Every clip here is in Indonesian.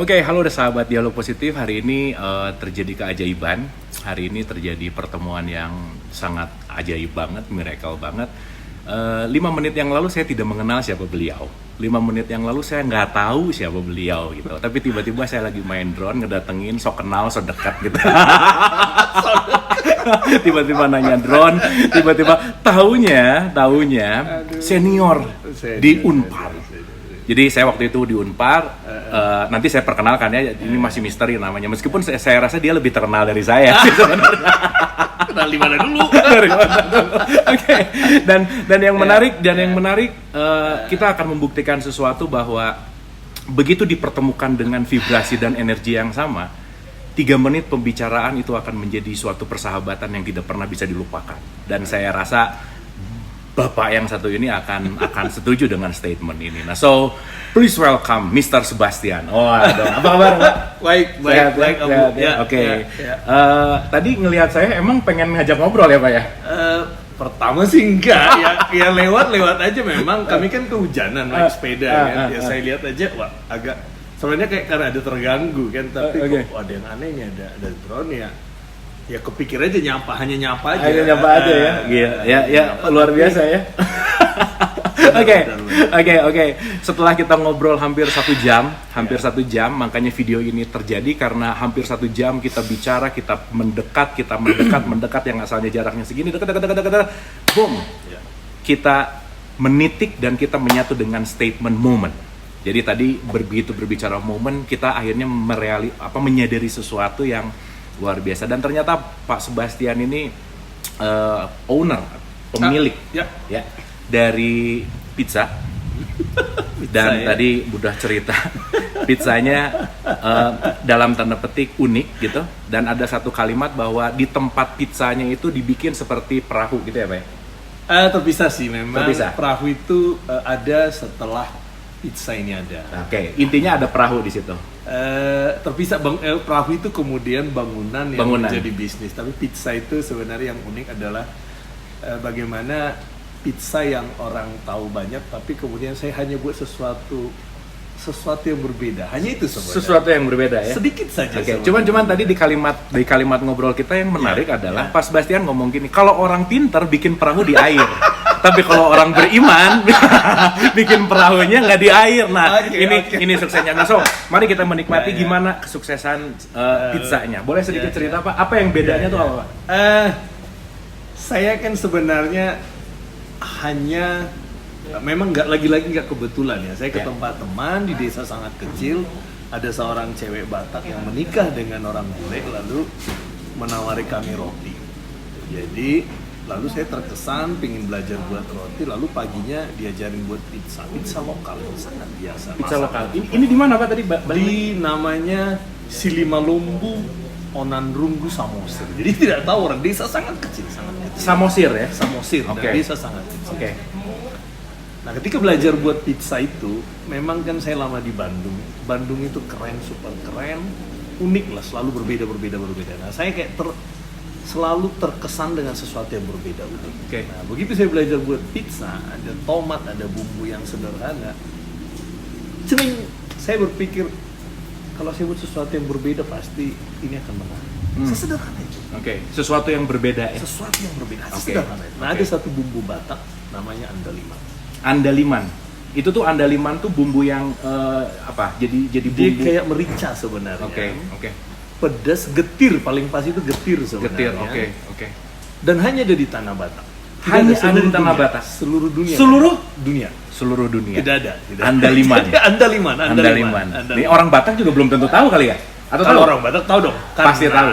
Oke, halo deh sahabat Dialog Positif. Hari ini terjadi keajaiban. Hari ini terjadi pertemuan yang sangat ajaib banget, miracle banget. 5 menit yang lalu saya tidak mengenal siapa beliau. 5 menit yang lalu saya nggak tahu siapa beliau gitu. Tapi tiba-tiba saya lagi main drone, ngedatengin, sok kenal, sok dekat gitu. Tiba-tiba nanya drone, tiba-tiba taunya senior di Unpar. Jadi saya waktu itu di Unpar, nanti saya perkenalkan ya, ini masih misteri namanya. Meskipun saya rasa dia lebih terkenal dari saya sebenarnya. Kenal di mana dulu? Oke. Dan yang menarik, kita akan membuktikan sesuatu bahwa begitu dipertemukan dengan vibrasi dan energi yang sama, 3 menit pembicaraan itu akan menjadi suatu persahabatan yang tidak pernah bisa dilupakan. Dan saya rasa Bapak yang satu ini akan setuju dengan statement ini. Nah, so please welcome Mr. Sebastian. Oh, apa kabar, Pak? Baik, Abu. Oke. Tadi ngelihat saya emang pengen ngajak ngobrol ya, Pak ya? Pertama sih enggak, ya lewat aja memang. Kami kan kehujanan naik sepeda kan. Ya saya lihat aja, wah agak sebenarnya kayak karena ada terganggu kan, tapi kok ada yang aneh nih, ada drone ya kepikir aja hanya nyapa aja ya. Ya, luar biasa ya. Oke. Setelah kita ngobrol hampir 1 jam, makanya video ini terjadi karena hampir 1 jam kita bicara, kita mendekat yang asalnya jaraknya segini, dekat, boom. Kita menitik dan kita menyatu dengan statement moment. Jadi tadi begitu berbicara moment, kita akhirnya menyadari sesuatu yang luar biasa. Dan ternyata Pak Sebastian ini pemilik ya dari pizza. Dan tadi udah cerita pizzanya dalam tanda petik unik gitu. Dan ada satu kalimat bahwa di tempat pizzanya itu dibikin seperti perahu gitu ya, Pak? Terpisah sih memang. Terpisah. Perahu itu ada setelah pizza ini ada. Oke, intinya ada perahu di situ. Terpisah perahu itu kemudian bangunan yang menjadi bisnis. Tapi pizza itu sebenarnya yang unik adalah bagaimana pizza yang orang tahu banyak, tapi kemudian saya hanya buat sesuatu yang berbeda. Hanya itu sebenarnya. Sesuatu yang berbeda ya. Sedikit saja. Oke, cuman tadi di kalimat ngobrol kita yang menarik adalah Pak Sebastian ngomong gini, kalau orang pintar bikin perahu di air. Tapi kalau orang beriman bikin perahunya nggak di air. Nah, ini suksesnya. Nah, so mari kita menikmati gimana kesuksesan pizzanya. Boleh sedikit cerita Pak? Apa yang bedanya tuh apa Pak? Saya kan sebenarnya hanya memang nggak kebetulan ya. Saya ke tempat teman di desa sangat kecil. Ada seorang cewek Batak yang menikah dengan orang bule, lalu menawari kami roti. Jadi lalu saya terkesan pengen belajar buat roti, lalu paginya diajarin buat pizza lokal yang sangat biasa. Pizza lokal. Ini di mana Pak tadi? Di namanya Silimalombu Onanrunggu Samosir. Jadi tidak tahu, orang desa sangat kecil. Samosir ya? Samosir. Okay. Dan desa sangat kecil. Oke. Nah, ketika belajar buat pizza itu, memang kan saya lama di Bandung. Bandung itu keren, super keren, unik lah, selalu berbeda. Nah, saya kayak selalu terkesan dengan sesuatu yang berbeda. Okay. Nah, begitu saya belajar buat pizza, ada tomat, ada bumbu yang sederhana. Saya berpikir kalau saya buat sesuatu yang berbeda pasti ini akan menarik. Sesederhana itu. Oke, sesuatu yang berbeda ya. Sesuatu yang berbeda. Sesederhana itu. Nah, ada satu bumbu Batak namanya andaliman. Andaliman. Itu tuh andaliman tuh bumbu yang Jadi bumbu. Dia kayak merica sebenarnya. Oke. Pedas, getir, paling pas itu getir sebenarnya. Getir, oke. Dan hanya ada di tanah Batak. Hanya ada di tanah Batak. Seluruh dunia. Seluruh dunia. Tidak ada. Andaliman. Andaliman. Ini orang Batak juga belum tentu tahu kali ya? Atau kalau orang Batak tahu dong. Pasti tahu.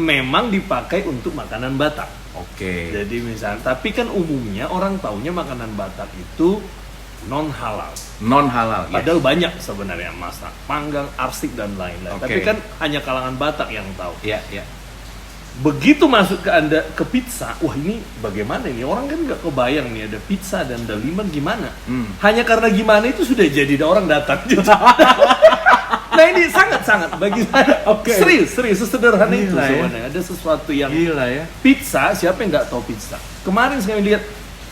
Memang dipakai untuk makanan Batak. Oke. Jadi misalnya, tapi kan umumnya orang taunya makanan Batak itu non halal, yes. Padahal banyak sebenarnya, masak, panggang, arsik dan lain-lain. Tapi kan hanya kalangan Batak yang tahu. Iya. Begitu masuk ke pizza, wah ini bagaimana ini? Orang kan nggak kebayang nih ada pizza dan andaliman gimana. Hanya karena gimana itu sudah jadi orang datang. Nah ini sangat bagi saya. Serius sesederhana itu sebenarnya. Ada sesuatu yang gila ya. Pizza, siapa yang nggak tahu pizza? Kemarin saya lihat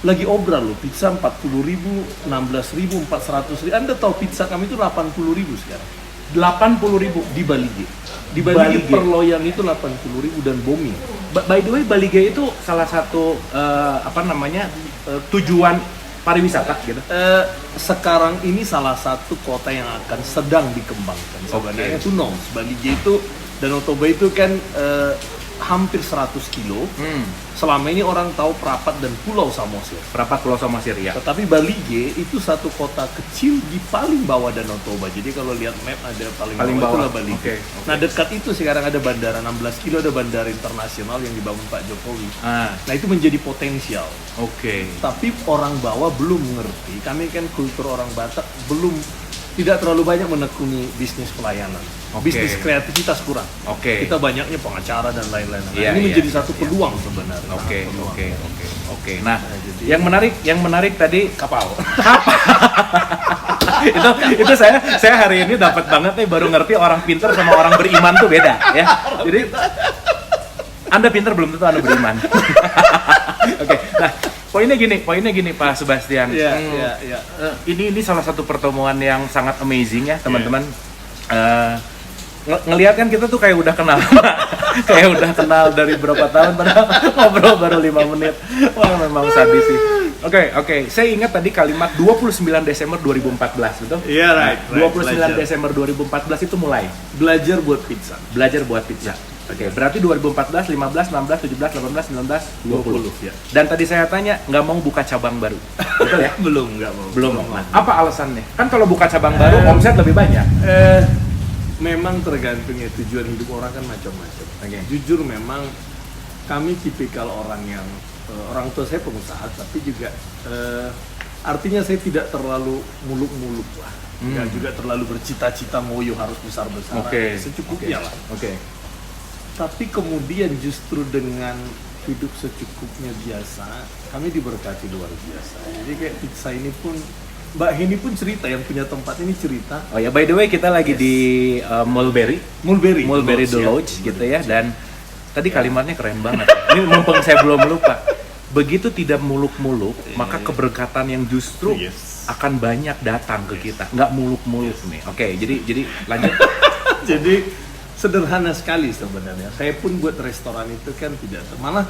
lagi obral loh, pizza 40.000, 16.000, 400.000. Anda tahu pizza kami itu 80.000 sekarang. 80.000 di Bali G. Di Bali G Bali G. per loyang itu 80.000 dan booming. By the way, Bali G itu salah satu tujuan pariwisata gitu. Sekarang ini salah satu kota yang akan sedang dikembangkan. Sebenarnya itu Bali G itu Danau Toba itu kan hampir 100 kilo. Selama ini orang tahu Prapat dan Pulau Samosir. Prapat Pulau Samosir ya. Tetapi Bali G itu satu kota kecil di paling bawah Danau Toba. Jadi kalau lihat map ada paling bawah itulah Bali G. Okay. Nah dekat itu sekarang ada bandara 16 kilo, ada bandara internasional yang dibangun Pak Jokowi. Nah itu menjadi potensial. Tapi orang bawah belum mengerti. Kami kan kultur orang Batak tidak terlalu banyak menekuni bisnis pelayanan. Bisnis kreativitas kurang. Kita banyaknya pengacara dan lain-lain. Ini menjadi satu peluang sebenarnya. Oke. Nah, yang menarik tadi kapal. itu saya hari ini dapat banget nih, baru ngerti orang pintar sama orang beriman tuh beda ya. Jadi Anda pintar belum tentu Anda beriman. Nah, poinnya gini Pak Sebastian. Ini salah satu pertemuan yang sangat amazing ya teman-teman. Ngelihat kan kita tuh kayak udah kenal dari berapa tahun, padahal ngobrol baru 5 menit. Wah memang sadis sih. Oke. Saya ingat tadi kalimat 29 Desember 2014, betul? Iya, right. 29 Desember 2014 itu mulai belajar buat pizza. Berarti 2014, 15, 16, 17, 18, 19, 20. Ya. Dan tadi saya tanya, nggak mau buka cabang baru. Betul ya? Nggak mau. Nah, apa alasannya? Kan kalau buka cabang baru, omset lebih banyak. Memang tergantung ya, tujuan hidup orang kan macam-macam. Jujur memang kami tipikal orang yang orang tua saya pengusaha, tapi juga artinya saya tidak terlalu muluk-muluk lah. Nggak juga terlalu bercita-cita moyo harus besar-besaran. Secukupnya lah. Tapi kemudian justru dengan hidup secukupnya biasa, kami diberkati luar biasa. Jadi kayak pizza ini pun, Mbak Heni pun cerita, yang punya tempat ini cerita. Oh ya, by the way kita lagi di Mulberry The Lodge gitu ya. Dan tadi kalimatnya keren banget. Ini mumpung saya belum lupa. Begitu tidak muluk-muluk, maka keberkatan yang justru akan banyak datang ke kita. Nggak muluk-muluk nih. Jadi lanjut. Jadi sederhana sekali sebenarnya. Saya pun buat restoran itu kan malah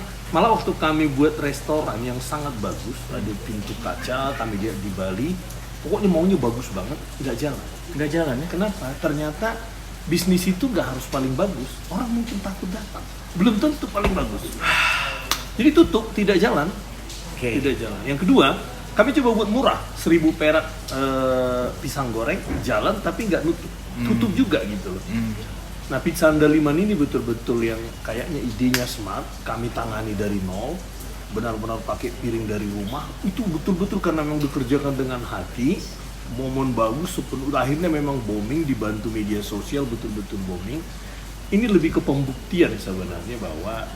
waktu kami buat restoran yang sangat bagus, ada pintu kaca, kami lihat di Bali, pokoknya maunya bagus banget, nggak jalan ya. Kenapa? Ternyata bisnis itu nggak harus paling bagus, orang mungkin takut datang, belum tentu paling bagus, jadi tutup, tidak jalan. Yang kedua, kami coba buat murah, 1.000 perak pisang goreng, jalan tapi nggak tutup juga gitu loh. Nah, Pizza Andaliman ini betul-betul yang kayaknya idenya smart, kami tangani dari nol, benar-benar pakai piring dari rumah, itu betul-betul karena memang dikerjakan dengan hati, momen bagus, akhirnya memang booming, dibantu media sosial, betul-betul booming. Ini lebih ke pembuktian sebenarnya bahwa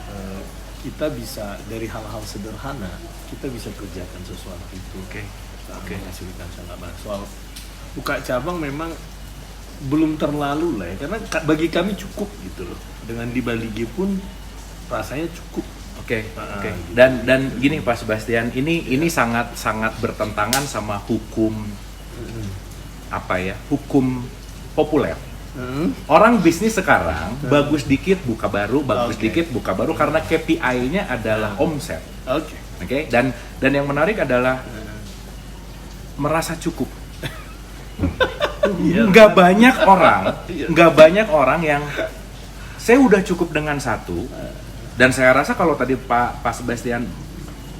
kita bisa dari hal-hal sederhana, kita bisa kerjakan sesuatu itu. Menghasilkan sangat banyak. Soal buka cabang memang belum terlalu lah ya, karena bagi kami cukup gitu loh. Dengan di Bali G pun rasanya cukup. Dan gini Pak Sebastian, ini sangat bertentangan sama hukum hukum populer. Orang bisnis sekarang bagus dikit buka baru, dikit buka baru, karena KPI-nya adalah omset. Dan yang menarik adalah merasa cukup. Nggak banyak orang yang saya udah cukup dengan satu. Dan saya rasa kalau tadi Pak Sebastian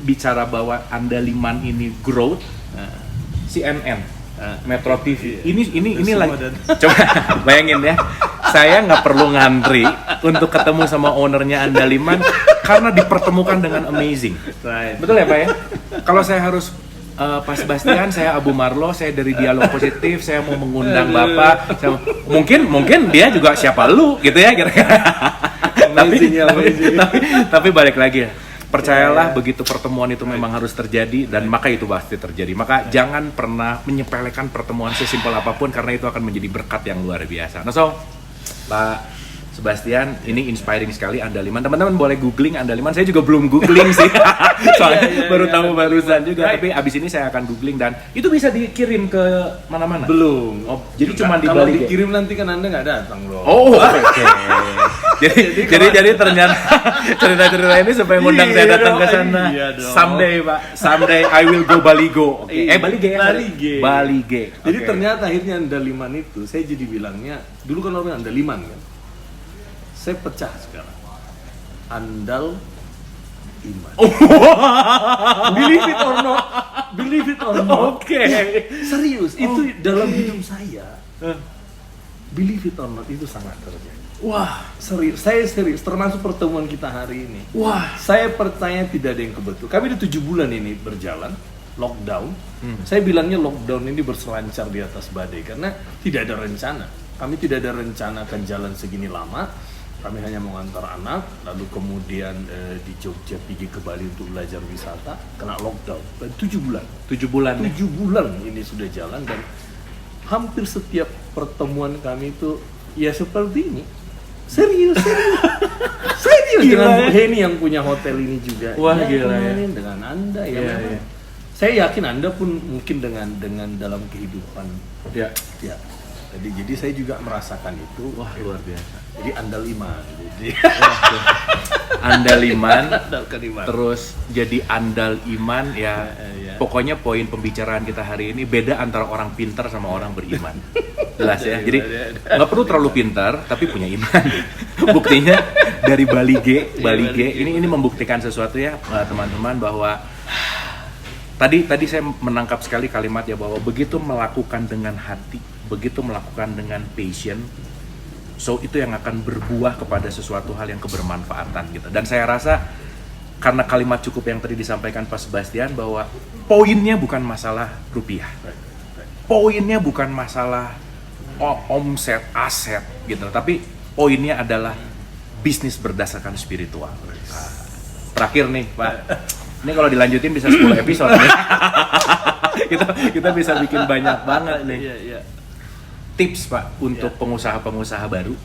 bicara bahwa Andaliman ini growth, CNN, Metro TV, ini lagi. Coba bayangin ya, saya nggak perlu ngantri untuk ketemu sama ownernya Andaliman karena dipertemukan dengan amazing. Betul ya Pak ya? Kalau saya harus Pak Sebastian, saya Abu Marlo, saya dari Dialog Positif, saya mau mengundang Bapak. Mungkin dia juga siapa lu gitu ya kira-kira. Tapi balik lagi ya. Percayalah begitu pertemuan itu memang harus terjadi, dan maka itu pasti terjadi. Maka jangan pernah menyepelekan pertemuan sesimpel apapun, karena itu akan menjadi berkat yang luar biasa. Nah, Pak Sebastian, ini inspiring sekali Andaliman. Teman-teman boleh googling Andaliman. Saya juga belum googling sih, soalnya baru tahu barusan juga. Tapi abis ini saya akan googling dan itu bisa dikirim ke mana-mana. Belum. Oh, jadi cuma di Kalau Bali. dikirim nanti kan Anda nggak datang loh. Oh, oke. jadi ternyata cerita-cerita ini supaya ngundang saya datang ke sana. Iya dong. Someday, Pak. Someday I will go Baligo. Oke. Balige. Balige. Jadi Oke. ternyata akhirnya Andaliman itu saya jadi bilangnya dulu kan orang Andaliman kan. Saya pecah sekarang. Andal iman. Believe it or not. Believe it or not. Oke. Serius, itu dalam hidup saya. Believe it or not itu sangat terjadi. Wah, Serius, saya serius. Termasuk pertemuan kita hari ini. wah. Saya percaya tidak ada yang kebetulan. Kami udah 7 bulan ini berjalan, lockdown. Saya bilangnya lockdown ini berselancar di atas badai karena tidak ada rencana. Kami tidak ada rencana akan jalan segini lama. Kami hanya mau antar anak, lalu kemudian di Jogja pergi ke Bali untuk belajar wisata, kena lockdown. 7 bulan. 7 bulan. 7 bulan ini sudah jalan dan hampir setiap pertemuan kami itu ya seperti ini. Serius. Serius Gila, dengan ya. Bu Heni yang punya hotel ini juga. Wah, Ya, gila, ya. kemarin dengan Anda ya. Iya, memang. iya. Saya yakin Anda pun mungkin dengan dalam kehidupan Ya. ya. Jadi saya juga merasakan itu. Wah, luar biasa. Jadi andal iman. Jadi Andaliman. andalkan iman. Terus jadi andal iman ya. Ya. Pokoknya poin pembicaraan kita hari ini beda antara orang pintar sama orang beriman. Jelas ya. Jadi nggak perlu terlalu pintar tapi punya iman. Buktinya dari Balige ini membuktikan sesuatu ya teman-teman bahwa tadi saya menangkap sekali kalimat ya bahwa begitu melakukan dengan hati, begitu melakukan dengan passion, so itu yang akan berbuah kepada sesuatu hal yang kebermanfaatan gitu. Dan saya rasa karena kalimat cukup yang tadi disampaikan Pak Sebastian bahwa poinnya bukan masalah rupiah, poinnya bukan masalah omset, aset gitu, tapi poinnya adalah bisnis berdasarkan spiritual. Terakhir nih Pak, ini kalau dilanjutin bisa 10 episode nih. kita bisa bikin banyak banget nih. Iya. Tips Pak untuk pengusaha-pengusaha baru.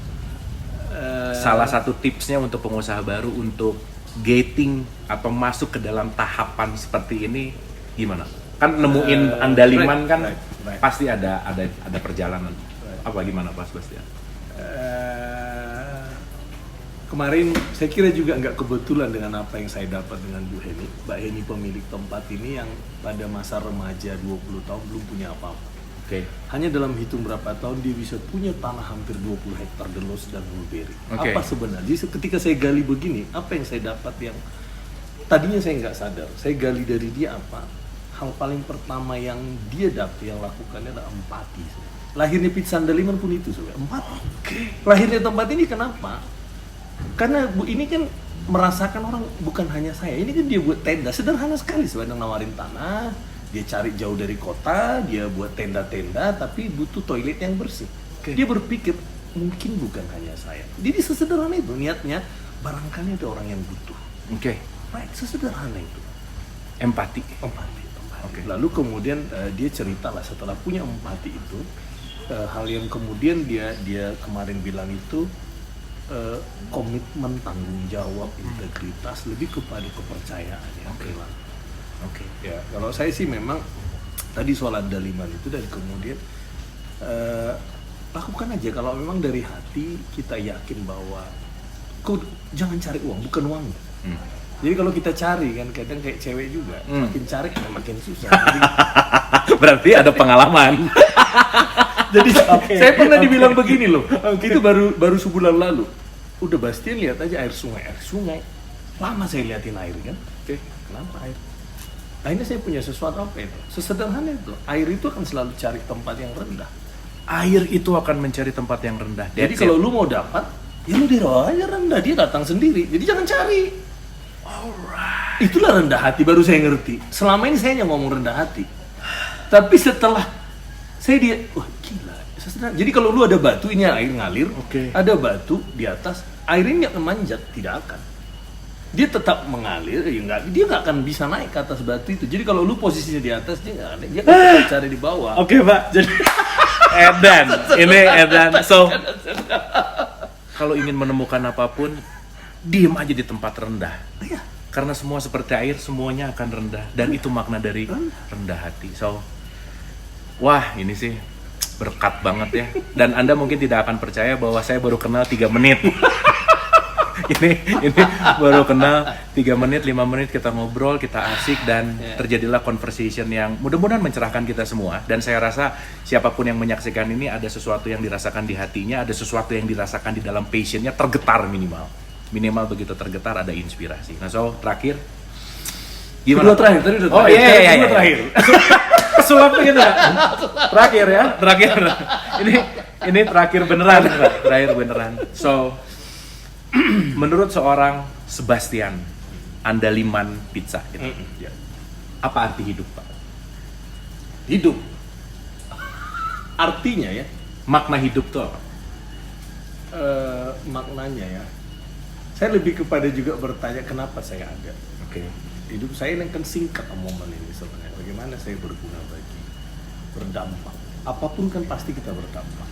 Salah satu tipsnya untuk pengusaha baru untuk gating atau masuk ke dalam tahapan seperti ini gimana? Kan nemuin Andaliman kan right. pasti ada perjalanan. Apa gimana Pak Sebastian? Kemarin saya kira juga nggak kebetulan dengan apa yang saya dapat dengan Bu Heni. Mbak Heni pemilik tempat ini yang pada masa remaja 20 tahun belum punya apa-apa. Oke. Hanya dalam hitung berapa tahun dia bisa punya tanah hampir 20 hektar delos dan mulberry. Oke. Apa sebenarnya? Jadi ketika saya gali begini, apa yang saya dapat yang tadinya saya nggak sadar. Saya gali dari dia apa? Hal paling pertama yang dia dapat, yang lakukannya adalah empati. Lahirnya Pizza Andaliman pun itu, empati. Lahirnya tempat ini kenapa? Karena Bu ini kan merasakan orang, bukan hanya saya. Ini kan dia buat tenda, sederhana sekali sebenarnya, nawarin tanah. Dia cari jauh dari kota, dia buat tenda-tenda, tapi butuh toilet yang bersih. Dia berpikir, mungkin bukan hanya saya. Jadi sesederhana itu niatnya, barangkali ada orang yang butuh. Oke. Right, sesederhana itu. Empati. Empati. Oke. Lalu kemudian dia cerita lah setelah punya empati itu, hal yang kemudian dia kemarin bilang itu komitmen, tanggung jawab, integritas, lebih kepada kepercayaan ya. Oke. Ya, kalau saya sih memang tadi soal Andaliman itu, dan kemudian lakukan aja kalau memang dari hati kita yakin bahwa jangan cari uang, bukan uangnya. Jadi kalau kita cari kan kadang kayak cewek juga, makin cari makin susah. Jadi, Berarti ada pengalaman. jadi saya pernah dibilang begini loh. Itu baru sebulan lalu. Udah Bastian lihat aja air sungai. Lama saya liatin air kan. Kenapa air? Akhirnya saya punya sesuatu apa itu? Sesederhana itu. Air itu akan selalu cari tempat yang rendah. Air itu akan mencari tempat yang rendah. Jadi kalau lu mau dapat, ya lu dirawat aja rendah, dia datang sendiri. Jadi jangan cari. Alright. Itulah rendah hati, baru saya ngerti. Selama ini saya hanya ngomong rendah hati. Tapi setelah saya wah gila. Jadi kalau lu ada batu, ini air ngalir, ada batu di atas, airnya nggak memanjat, tidak akan. Dia tetap mengalir, dia nggak akan bisa naik ke atas batu itu. Jadi kalau lu posisinya di atas, dia akan cari di bawah. Oke Pak, jadi Edan, ini Edan. So kalau ingin menemukan apapun, diem aja di tempat rendah. Karena semua seperti air, semuanya akan rendah. Dan itu makna dari rendah hati. So, wah ini sih berkat banget ya. Dan Anda mungkin tidak akan percaya bahwa saya baru kenal 3 menit. ini baru kenal 3 menit, 5 menit kita ngobrol, kita asik, dan terjadilah conversation yang mudah-mudahan mencerahkan kita semua. Dan saya rasa siapapun yang menyaksikan ini ada sesuatu yang dirasakan di hatinya, ada sesuatu yang dirasakan di dalam passionnya, tergetar minimal begitu tergetar, ada inspirasi. Nah, so terakhir gimana? Kedua terakhir, tadi udah Oh terakhir. iya. Terakhir. Sulap gitu ya? Terakhir ya, terakhir. Ini terakhir beneran, Pak. Terakhir beneran. So, menurut seorang Sebastian Andaliman Pizza, gitu. Apa arti hidup, Pak? Hidup. Artinya ya, Makna hidup tuh apa? maknanya ya. Saya lebih kepada juga bertanya kenapa saya ada. Oke. Hidup saya ini kan singkat momen ini sebenarnya. Bagaimana saya berguna bagi, berdampak. Apapun kan pasti kita berdampak.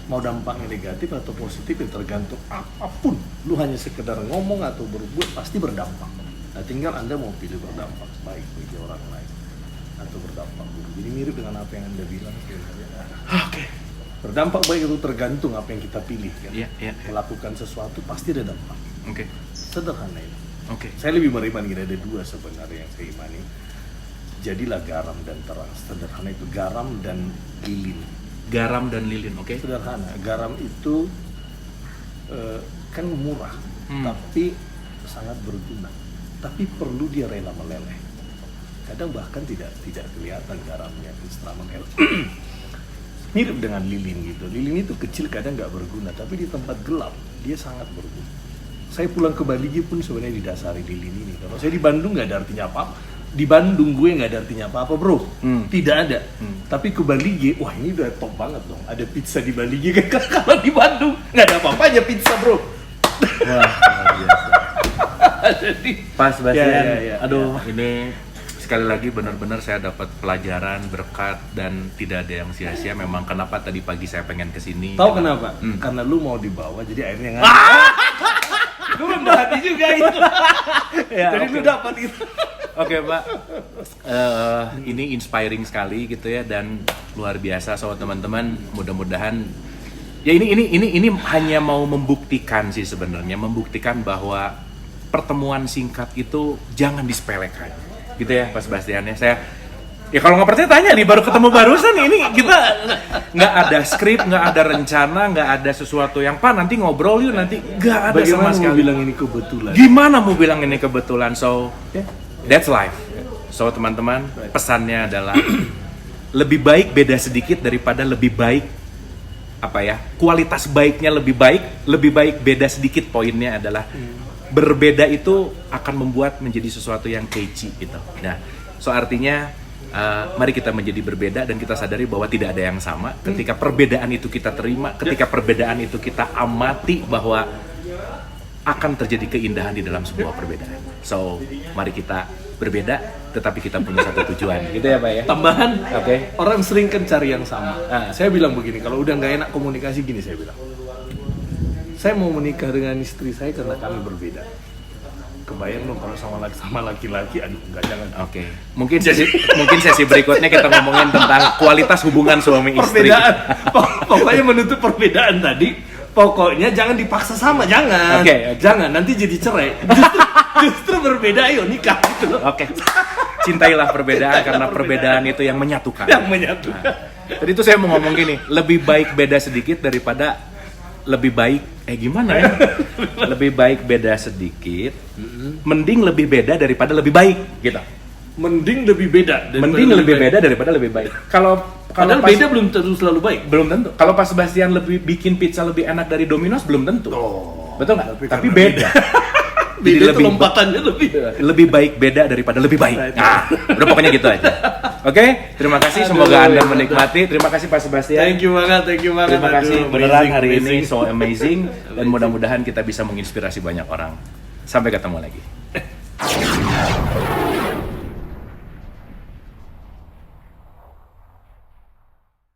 Mau dampaknya negatif atau positif ya tergantung apapun. Lu hanya sekedar ngomong atau berbuat pasti berdampak. Nah, tinggal Anda mau pilih berdampak baik bagi orang lain atau berdampak buruk. Jadi mirip dengan apa yang Anda bilang sebenarnya. Oke. Berdampak baik itu tergantung apa yang kita pilih kan. Iya. Melakukan sesuatu pasti ada dampak. Oke. Sederhana ini. Oke. Saya lebih beriman gini, ada 2 sebenarnya yang saya imani. Jadilah garam dan terang. Sederhana itu garam dan lilin. Garam dan lilin, oke? Sederhana. Garam itu kan murah, tapi sangat berguna. Tapi perlu dia rela meleleh. Kadang bahkan tidak kelihatan garamnya setelah meleleh. Mirip dengan lilin gitu. Lilin itu kecil kadang nggak berguna, tapi di tempat gelap dia sangat berguna. Saya pulang ke Bali pun sebenarnya didasari lilin ini. Kalau saya di Bandung nggak ada artinya apa. Di Bandung gue nggak ada artinya apa-apa bro. Tidak ada. Tapi ke Bali, wah ini udah top banget dong. Ada pizza di Bali kan. Kalau di Bandung nggak ada apa-apanya pizza bro. Wah, luar biasa. Jadi Pas Bastian, ya. aduh ini sekali lagi benar-benar saya dapat pelajaran, berkat, dan tidak ada yang sia-sia. Memang kenapa tadi pagi saya pengen kesini. tahu kenapa? Karena lu mau dibawa jadi akhirnya lu rendah hati juga itu. Jadi lu dapat itu. Oke Pak, ini inspiring sekali gitu ya, dan luar biasa. So teman-teman, mudah-mudahan ya ini hanya mau membuktikan sih sebenarnya, membuktikan bahwa pertemuan singkat itu jangan disepelekan, gitu ya Pak Sebastian ya. Saya ya kalau nggak percaya tanya nih, baru ketemu barusan ini kita nggak ada skrip, nggak ada rencana, nggak ada sesuatu yang Pak nanti ngobrol yuk nanti, nggak ada Bagaimana sama sekali. mau bilang ini kebetulan? Gimana mau bilang ini kebetulan? So that's life. So teman-teman, pesannya adalah lebih baik beda sedikit daripada lebih baik apa ya, kualitas baiknya lebih baik beda sedikit. Poinnya adalah berbeda itu akan membuat menjadi sesuatu yang catchy gitu. Nah, so artinya mari kita menjadi berbeda dan kita sadari bahwa tidak ada yang sama. Ketika perbedaan itu kita terima, ketika perbedaan itu kita amati, bahwa akan terjadi keindahan di dalam sebuah perbedaan. So, mari kita berbeda, tetapi kita punya satu tujuan. Gitu ya Pak ya? Tambahan, Oke. orang sering kan cari yang sama. Saya bilang begini, kalau udah nggak enak komunikasi gini, saya bilang, saya mau menikah dengan istri saya karena kami berbeda. Kebayang dong kalau sama laki-laki, aduh nggak, jangan. Oke. Mungkin sesi berikutnya kita ngomongin tentang kualitas hubungan suami istri. Perbedaan, pokoknya menutup perbedaan tadi. Pokoknya jangan dipaksa sama, jangan. Oke. Jangan, nanti jadi cerai. Justru berbeda, ayo nikah gitu loh. Oke. Cintailah perbedaan karena perbedaan itu yang menyatukan. Yang menyatukan. Tadi itu saya mau ngomong gini, lebih baik beda sedikit daripada lebih baik gimana ya? Lebih baik beda sedikit, mending lebih beda daripada lebih baik gitu. Mending lebih beda daripada Mending lebih beda daripada lebih baik. Kalau Padahal beda belum tentu selalu baik. belum tentu. Kalau Pak Sebastian lebih bikin pizza lebih enak dari Domino's belum tentu. Oh, Betul nggak? Tapi karena beda. Jadi Beda itu lebih lompatannya lebih baik beda daripada lebih baik. Nah, udah pokoknya gitu aja. Oke, terima kasih. Semoga Anda menikmati. Terima kasih Pak Sebastian. Thank you banget. Terima kasih Aduh, beneran amazing, hari ini amazing. so amazing, dan mudah-mudahan kita bisa menginspirasi banyak orang. Sampai ketemu lagi.